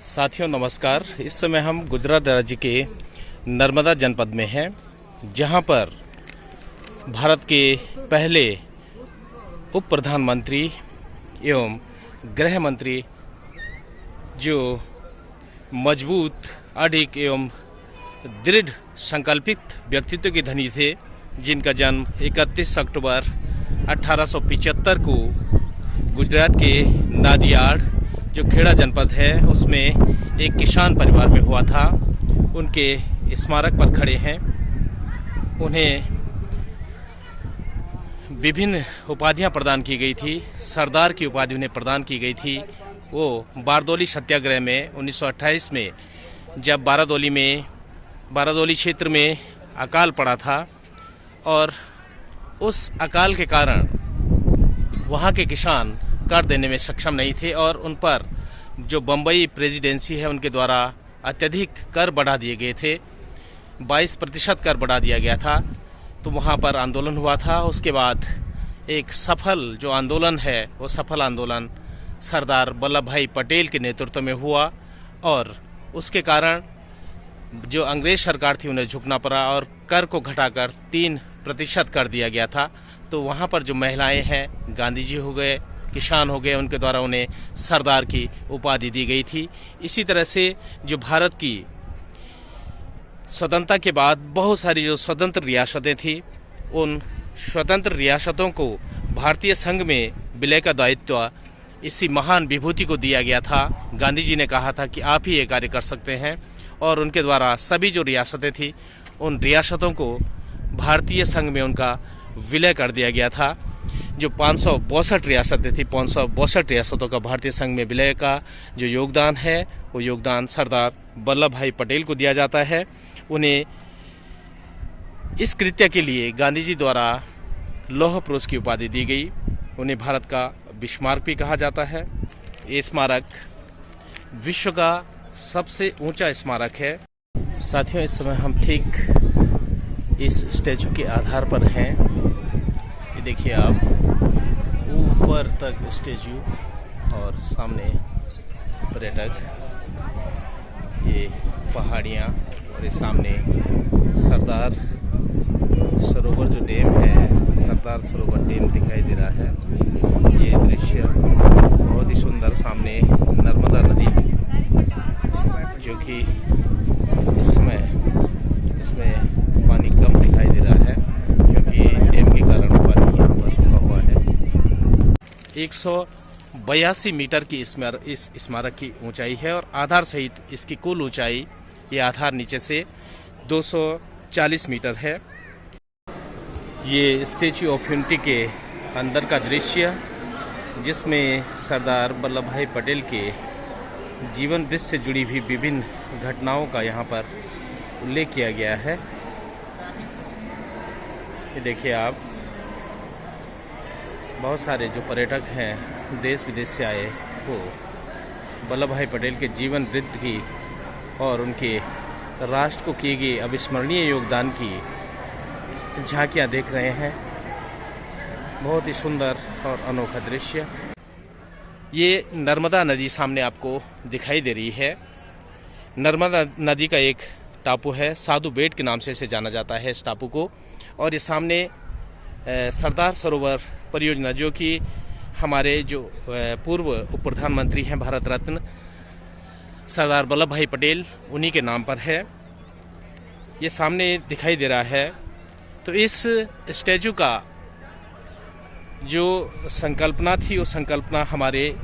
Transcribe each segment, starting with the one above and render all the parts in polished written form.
साथियों नमस्कार। इस समय हम गुजरात राज्य के नर्मदा जनपद में हैं, जहां पर भारत के पहले उप प्रधानमंत्री एवं गृह मंत्री, जो मजबूत, अडिग एवं दृढ़ संकल्पित व्यक्तित्व के धनी थे, जिनका जन्म 31 अक्टूबर 1875 को गुजरात के नादियाड, जो खेड़ा जनपद है, उसमें एक किसान परिवार में हुआ था। उनके स्मारक पर खड़े हैं। उन्हें विभिन्न उपाधियां प्रदान की गई थी। सरदार की उपाधि उन्हें प्रदान की गई थी। वो बारदौली सत्याग्रह में 1928 में, जब बारादौली क्षेत्र में अकाल पड़ा था और उस अकाल के कारण वहाँ के किसान कर देने में सक्षम नहीं थे और उन पर जो बम्बई प्रेसिडेंसी है उनके द्वारा अत्यधिक कर बढ़ा दिए गए थे। 22% कर बढ़ा दिया गया था। तो वहाँ पर आंदोलन हुआ था। उसके बाद एक सफल जो आंदोलन है, वो सफल आंदोलन सरदार वल्लभ भाई पटेल के नेतृत्व में हुआ और उसके कारण जो अंग्रेज सरकार थी उन्हें झुकना पड़ा और कर को घटाकर 3% कर दिया गया था। तो वहाँ पर जो महिलाएं हैं, गांधी जी हो गए, किसान हो गए, उनके द्वारा उन्हें सरदार की उपाधि दी गई थी। इसी तरह से जो भारत की स्वतंत्रता के बाद बहुत सारी जो स्वतंत्र रियासतें थी, उन स्वतंत्र रियासतों को भारतीय संघ में विलय का दायित्व इसी महान विभूति को दिया गया था। गांधी जी ने कहा था कि आप ही ये कार्य कर सकते हैं और उनके द्वारा सभी जो रियासतें थी, उन रियासतों को भारतीय संघ में उनका विलय कर दिया गया था। जो 562 रियासतें थी, 562 रियासतों का भारतीय संघ में विलय का जो योगदान है, वो योगदान सरदार वल्लभ भाई पटेल को दिया जाता है। उन्हें इस कृत्य के लिए गांधी जी द्वारा लौह पुरुष की उपाधि दी गई। उन्हें भारत का बिस्मार्क भी कहा जाता है। ये स्मारक विश्व का सबसे ऊंचा स्मारक है। साथियों, इस समय हम ठीक इस स्टैचू के आधार पर हैं। ये देखिए आप, ऊपर तक स्टैचू और सामने पर्यटक, ये पहाड़ियाँ और ये सामने सरदार सरोवर जो डैम है, सरदार सरोवर डैम दिखाई दे रहा है। ये दृश्य बहुत ही सुंदर। सामने नर्मदा नदी, जो कि इस समय इसमें पानी कम दिखाई दे रहा है क्योंकि डैम के कारण पानी यहाँ पर रुका हुआ है। 182 मीटर की इस स्मारक की ऊंचाई है और आधार सहित इसकी कुल ऊंचाई, ये आधार नीचे से 240 मीटर है। ये स्टैच्यू ऑफ यूनिटी के अंदर का दृश्य, जिसमें सरदार वल्लभ भाई पटेल के जीवन वृत्त से जुड़ी हुई विभिन्न घटनाओं का यहाँ पर उल्लेख किया गया है। ये देखिए आप, बहुत सारे जो पर्यटक हैं देश विदेश से आए, वो वल्लभ भाई पटेल के जीवन वृत्त की और उनके राष्ट्र को किए गए अविस्मरणीय योगदान की झांकियाँ देख रहे हैं। बहुत ही सुंदर और अनोखा दृश्य। ये नर्मदा नदी सामने आपको दिखाई दे रही है। नर्मदा नदी का एक टापू है, साधु बेट के नाम से इसे जाना जाता है इस टापू को। और ये सामने सरदार सरोवर परियोजना, जो कि हमारे जो पूर्व उप प्रधानमंत्री हैं, भारत रत्न सरदार वल्लभ भाई पटेल, उन्हीं के नाम पर है। ये सामने दिखाई दे रहा है। तो इस स्टैचू का जो संकल्पना थी, वो संकल्पना हमारे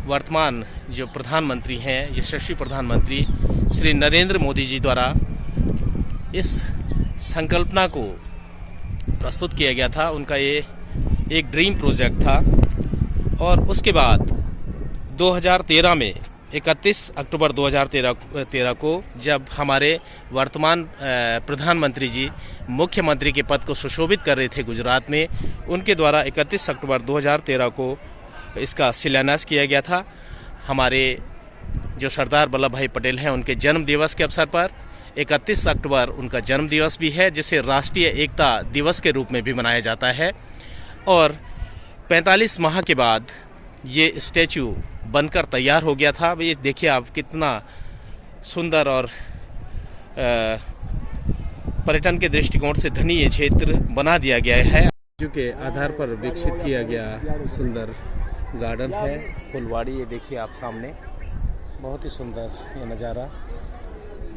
वर्तमान जो प्रधानमंत्री हैं, यशस्वी प्रधानमंत्री श्री नरेंद्र मोदी जी द्वारा इस संकल्पना को प्रस्तुत किया गया था। उनका ये एक ड्रीम प्रोजेक्ट था। और उसके बाद 2013 में 31 अक्टूबर 2013 को जब हमारे वर्तमान प्रधानमंत्री जी मुख्यमंत्री के पद को सुशोभित कर रहे थे गुजरात में, उनके द्वारा 31 अक्टूबर 2013 को इसका शिलान्यास किया गया था। हमारे जो सरदार वल्लभ भाई पटेल हैं, उनके जन्म दिवस के अवसर पर 31 अक्टूबर उनका जन्म दिवस भी है, जिसे राष्ट्रीय एकता दिवस के रूप में भी मनाया जाता है। और 45 माह के बाद ये स्टैचू बनकर तैयार हो गया था। ये देखिए आप, कितना सुंदर और पर्यटन के दृष्टिकोण से धनी ये क्षेत्र बना दिया गया है। के आधार पर विकसित किया गया सुंदर गार्डन है फुलवाड़ी। ये देखिए आप सामने, बहुत ही सुंदर ये नज़ारा।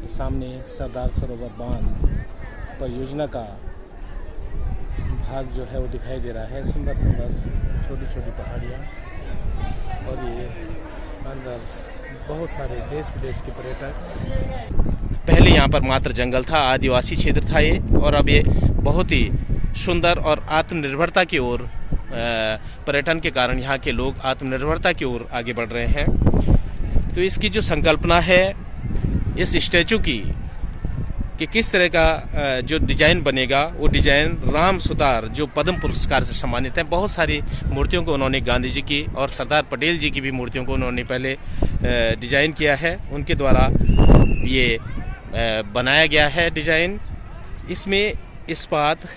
सामने सरदार सरोवर बांध परियोजना का भाग जो है वो दिखाई दे रहा है। सुंदर सुंदर छोटी छोटी पहाड़ियाँ, और ये अंदर बहुत सारे देश विदेश के पर्यटक। पहले यहाँ पर मात्र जंगल था, आदिवासी क्षेत्र था ये, और अब ये बहुत ही सुंदर और आत्मनिर्भरता की ओर, पर्यटन के कारण यहाँ के लोग आत्मनिर्भरता की ओर आगे बढ़ रहे हैं। तो इसकी जो संकल्पना है इस स्टैचू की, कि किस तरह का जो डिजाइन बनेगा, वो डिजाइन राम सुतार जो पद्म पुरस्कार से सम्मानित हैं, बहुत सारी मूर्तियों को उन्होंने गांधी जी की और सरदार पटेल जी की भी मूर्तियों को उन्होंने पहले डिजाइन किया है, उनके द्वारा ये बनाया गया है डिजाइन। इसमें इस्पात,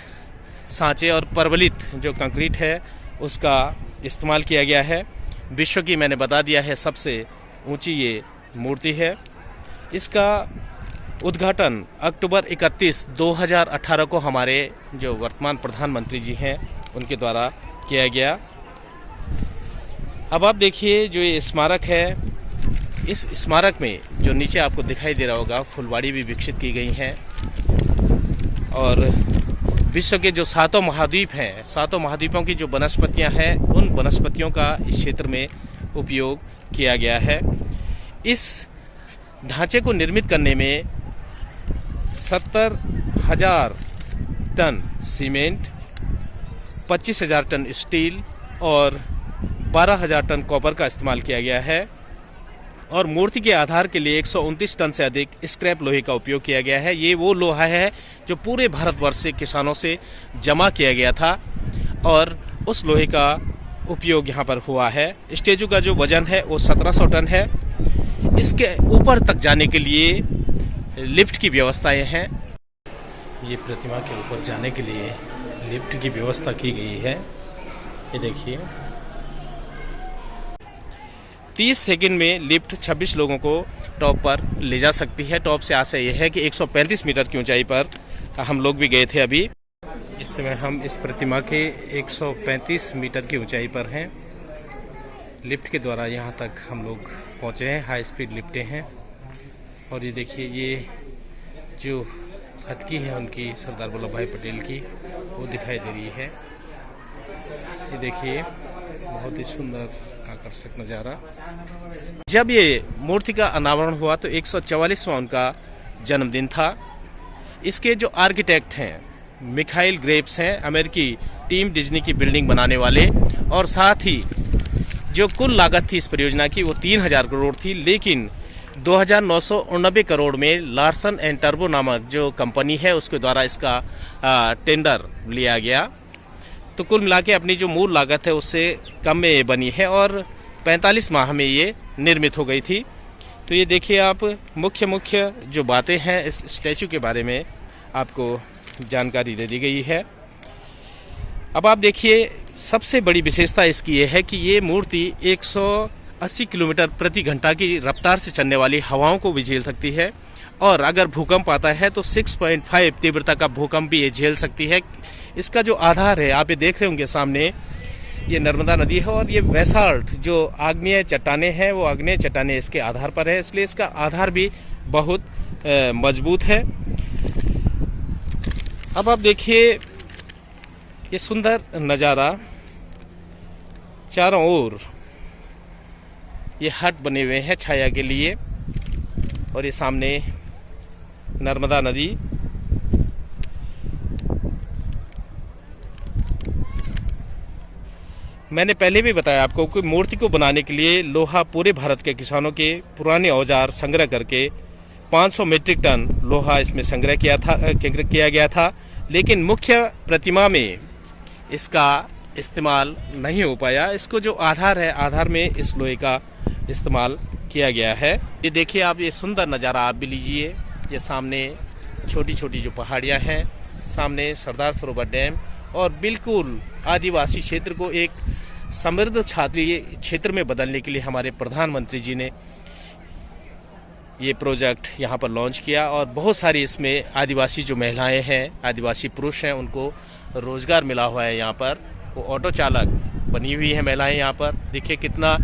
सांचे और परवलित जो कंक्रीट है उसका इस्तेमाल किया गया है। विश्व की, मैंने बता दिया है, सबसे ऊंची ये मूर्ति है। इसका उद्घाटन अक्टूबर 31, 2018 को हमारे जो वर्तमान प्रधानमंत्री जी हैं उनके द्वारा किया गया। अब आप देखिए जो ये स्मारक है, इस स्मारक में जो नीचे आपको दिखाई दे रहा होगा फुलवाड़ी भी विकसित की गई हैं, और विश्व के जो 7 महाद्वीप हैं, 7 महाद्वीपों की जो वनस्पतियां हैं, उन वनस्पतियों का इस क्षेत्र में उपयोग किया गया है। इस ढांचे को निर्मित करने में 70,000 टन सीमेंट, 25,000 टन स्टील और 12,000 टन कॉपर का इस्तेमाल किया गया है। और मूर्ति के आधार के लिए 129 टन से अधिक स्क्रैप लोहे का उपयोग किया गया है। ये वो लोहा है जो पूरे भारतवर्ष से किसानों से जमा किया गया था, और उस लोहे का उपयोग यहाँ पर हुआ है। स्टैचू का जो वजन है वो 1700 टन है। इसके ऊपर तक जाने के लिए लिफ्ट की व्यवस्थाएं हैं। ये प्रतिमा के ऊपर जाने के लिए लिफ्ट की व्यवस्था की गई है। ये देखिए, 30 सेकंड में लिफ्ट 26 लोगों को टॉप पर ले जा सकती है। टॉप से आशय यह है कि 135 मीटर की ऊंचाई पर हम लोग भी गए थे अभी। इस समय हम इस प्रतिमा के 135 मीटर की ऊंचाई पर हैं। लिफ्ट के द्वारा यहाँ तक हम लोग पहुँचे हैं। हाई स्पीड लिफ्टें हैं। और ये देखिए, ये जो हथकी है उनकी, सरदार वल्लभ भाई पटेल की, वो दिखाई दे रही है। ये देखिए, बहुत ही सुंदर आकर्षक नज़ारा। जब ये मूर्ति का अनावरण हुआ तो 144वां उनका जन्मदिन था। इसके जो आर्किटेक्ट हैं मिखाइल ग्रेव्स हैं, अमेरिकी टीम डिज्नी की बिल्डिंग बनाने वाले, और साथ ही जो कुल लागत थी इस परियोजना की वो 3000 करोड़ थी, लेकिन 2,989 करोड़ में लार्सन एंड टर्बो नामक जो कंपनी है उसके द्वारा इसका टेंडर लिया गया। तो कुल मिला के अपनी जो मूल लागत है उससे कम में ये बनी है, और 45 माह में ये निर्मित हो गई थी। तो ये देखिए आप, मुख्य जो बातें हैं इस स्टैचू के बारे में आपको जानकारी दे दी गई है। अब आप देखिए, सबसे बड़ी विशेषता इसकी ये है कि ये मूर्ति 180 किलोमीटर प्रति घंटा की रफ्तार से चलने वाली हवाओं को भी झेल सकती है, और अगर भूकंप आता है तो 6.5 तीव्रता का भूकंप भी ये झेल सकती है। इसका जो आधार है, आप ये देख रहे होंगे सामने, ये नर्मदा नदी है, और ये बेसाल्ट जो आग्नेय चट्टानें हैं वो आग्नेय चट्टानें इसके आधार पर है, इसलिए इसका आधार भी बहुत मजबूत है। अब आप देखिए ये सुंदर नज़ारा, चारों ओर ये हट बने हुए हैं छाया के लिए, और ये सामने नर्मदा नदी। मैंने पहले भी बताया आपको कि मूर्ति को बनाने के लिए लोहा पूरे भारत के किसानों के पुराने औजार संग्रह करके 500 मीट्रिक टन लोहा इसमें संग्रह किया गया था, लेकिन मुख्य प्रतिमा में इसका इस्तेमाल नहीं हो पाया। इसको जो आधार है, आधार में इस लोहे का इस्तेमाल किया गया है। ये देखिए आप, ये सुंदर नज़ारा आप भी लीजिए। ये सामने छोटी छोटी जो पहाड़ियाँ हैं, सामने सरदार सरोवर डैम, और बिल्कुल आदिवासी क्षेत्र को एक समृद्ध क्षेत्रीय क्षेत्र में बदलने के लिए हमारे प्रधानमंत्री जी ने ये प्रोजेक्ट यहाँ पर लॉन्च किया और बहुत सारी इसमें आदिवासी जो महिलाएं हैं, आदिवासी पुरुष हैं, उनको रोज़गार मिला हुआ है। यहाँ पर वो ऑटो चालक बनी हुई हैं महिलाएं। यहाँ पर देखिए कितना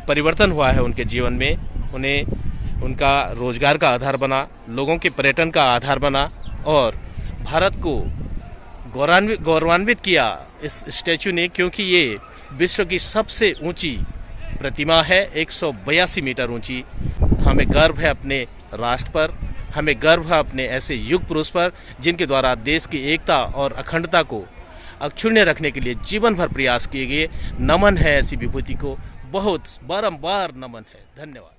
परिवर्तन हुआ है उनके जीवन में। उन्हें उनका रोज़गार का आधार बना, लोगों के पर्यटन का आधार बना और भारत को गौरवान्वित किया इस स्टैचू ने, क्योंकि ये विश्व की सबसे ऊंची प्रतिमा है, 182 मीटर ऊंची। हमें गर्व है अपने राष्ट्र पर, हमें गर्व है अपने ऐसे युग पुरुष पर जिनके द्वारा देश की एकता और अखंडता को अक्षुण्य रखने के लिए जीवन भर प्रयास किए गए। नमन है ऐसी विभूति को, बहुत बारंबार नमन है। धन्यवाद।